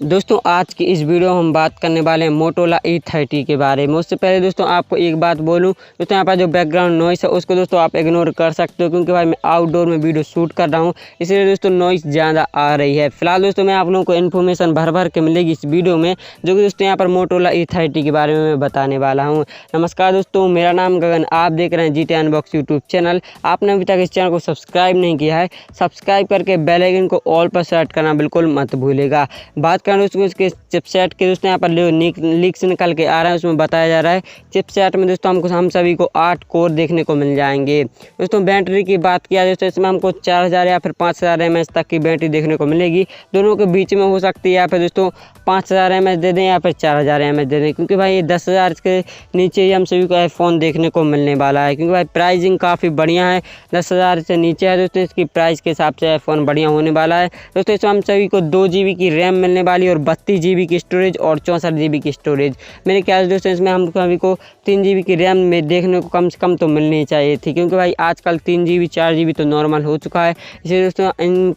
दोस्तों आज की इस वीडियो में हम बात करने वाले हैं मोटोरोला E30 के बारे में। उससे पहले दोस्तों आपको एक बात बोलूं, दोस्तों यहाँ पर जो बैकग्राउंड नॉइस है उसको दोस्तों आप इग्नोर कर सकते हो, क्योंकि भाई मैं आउटडोर में वीडियो शूट कर रहा हूँ, इसलिए दोस्तों नॉइस ज़्यादा आ रही है। फिलहाल दोस्तों मैं आप लोगों को इन्फॉर्मेशन भर भर के मिलेगी इस वीडियो में, जो कि दोस्तों यहाँ पर मोटोरोला E30 के बारे में मैं बताने वाला हूँ। नमस्कार दोस्तों, मेरा नाम गगन, आप देख रहे हैं जीटी अनबॉक्स यूट्यूब चैनल। आपने अभी तक इस चैनल को सब्सक्राइब नहीं किया है, सब्सक्राइब करके बेल आइकन को ऑल पर सेट करना बिल्कुल मत भूलेगा। बात करें दोस्तों इसके चिपसेट के, दोस्तों यहाँ पर लीक्स निकल के आ रहा है, उसमें बताया जा रहा है चिपसेट में दोस्तों हम सभी को 8 कोर देखने को मिल जाएंगे। दोस्तों बैटरी की बात किया दोस्तों, इसमें हमको 4000 या फिर 5000 mAh तक की बैटरी देखने को मिलेगी। दोनों के बीच में हो सकती है, या फिर दोस्तों 5000 mAh दे दें या फिर 4000 mAh दे दें, क्योंकि भाई ये 10,000 के नीचे ही हम सभी को iPhone देखने को मिलने वाला है। क्योंकि भाई प्राइसिंग काफ़ी बढ़िया है, 10,000 से नीचे है दोस्तों, इसकी प्राइस के हिसाब से iPhone बढ़िया होने वाला है। दोस्तों इसमें हम सभी को 2 GB की रैम मिलने वाली है और 32 GB की स्टोरेज और 64 GB की स्टोरेज। मेरे ख्याल से दोस्तों इसमें हम सभी को 3 GB की रैम में देखने को कम से कम तो मिलनी चाहिए थी, क्योंकि भाई आजकल 3 GB 4 GB तो नॉर्मल हो चुका है। इसलिए दोस्तों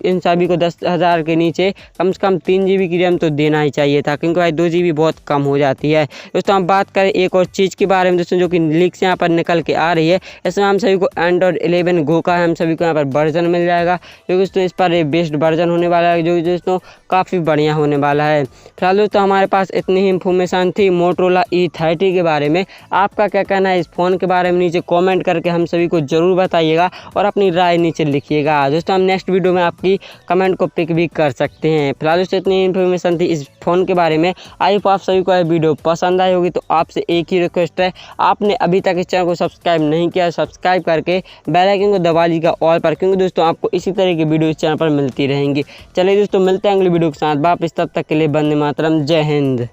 इन सभी को 10,000 के नीचे कम से कम 3 GB की रैम तो देना ही चाहिए था, क्योंकि भाई 2 GB बहुत कम हो जाती है। दोस्तों हम बात करें एक और चीज़ के बारे में दोस्तों, जो कि लीक से यहाँ पर निकल के आ रही है, इसमें हम सभी को एंड्रॉइड 11 गो का हम सभी को यहाँ पर वर्जन मिल जाएगा, जो कि दोस्तों इस पर बेस्ड वर्जन होने वाला है, जो कि दोस्तों काफ़ी बढ़िया होने वाला है। फिलहाल दोस्तों हमारे पास इतनी ही इन्फॉर्मेशन थी मोटोरोला E30 के बारे में। आपका क्या कहना है इस फ़ोन के बारे में नीचे कमेंट करके हम सभी को ज़रूर बताइएगा और अपनी राय नीचे लिखिएगा। दोस्तों हम नेक्स्ट वीडियो में आपकी कमेंट को पिक भी कर सकते हैं। फिलहाल दोस्तों इतनी इन्फॉर्मेशन थी इस फ़ोन के बारे में। आई होप आप सभी को यह वीडियो पसंद आई होगी। तो आपसे एक ही रिक्वेस्ट है, आपने अभी तक इस चैनल को सब्सक्राइब नहीं किया, सब्सक्राइब करके बेल आइकन को दबा लीजिएगा ऑल पर, क्योंकि दोस्तों आपको इसी तरह की वीडियो इस चैनल पर मिलती रहेंगी। चलिए दोस्तों मिलते हैं अगली वीडियो के साथ वापस, तब तक के लिए वंदे मातरम, जय हिंद।